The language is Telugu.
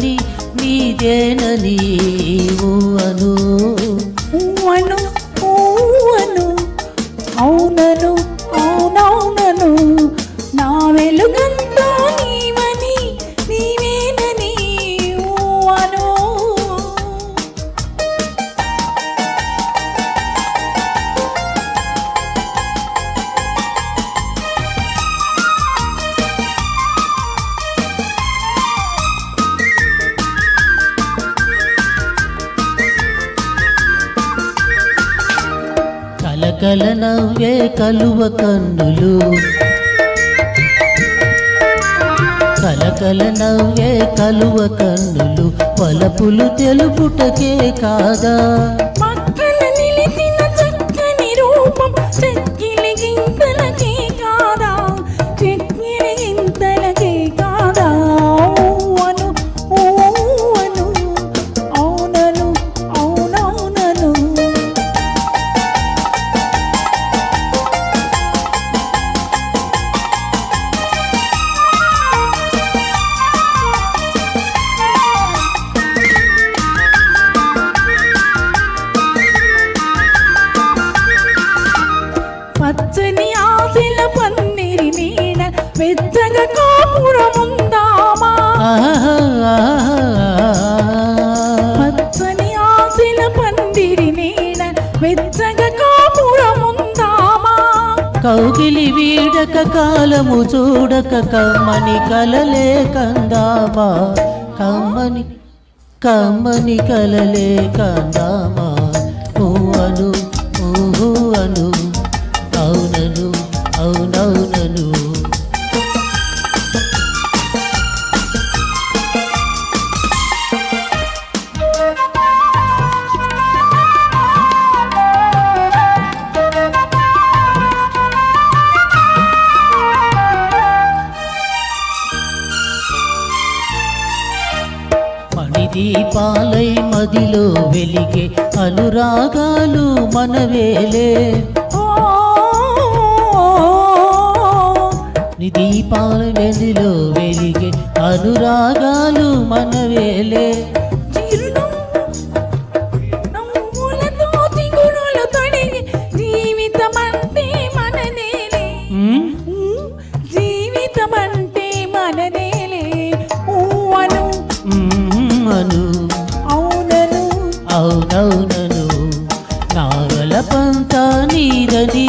నీవని నీదేనని ఊహను ఊహను ఊహను అవునను అవునవునను నా వెలుగంతా నీవని నీవేనని ఊహను కలకల నవ్వే కలువ కన్నులు కలకల నవ్వే కలువ కన్నులు వలపులు తెలుపుటకే కాదా పక్కన నిలిచిన చక్కని రూపం చెక్కిలి గింతలకే కాదా చెక్కిలి గింతలకే కాదా ఊహను ఊహను అవునను అవునవునను పచ్చని ఆశల పందిరి నీడ వెచ్చగా కాపురముందామా పచ్చని ఆశల పందిరి నీడ వెచ్చగా కాపురముందామా కౌగిలి వీడక కాలము చూడక కమ్మని కలలే కందామా కమ్మని కమ్మని కలలే కందామా ఊహను ఊహను అవునను అవునవునను మణిదీపాలై మదిలో వెలిగే అనురాగాలు మనవేలే దీపాల వెదిలో వెలిగే అనురాగాలు మనవేలే జీవితమంటే మననేలే జీవితమంటే మననేలే ఊహను అను అవునను అవునవునను నాగల పంత నీదని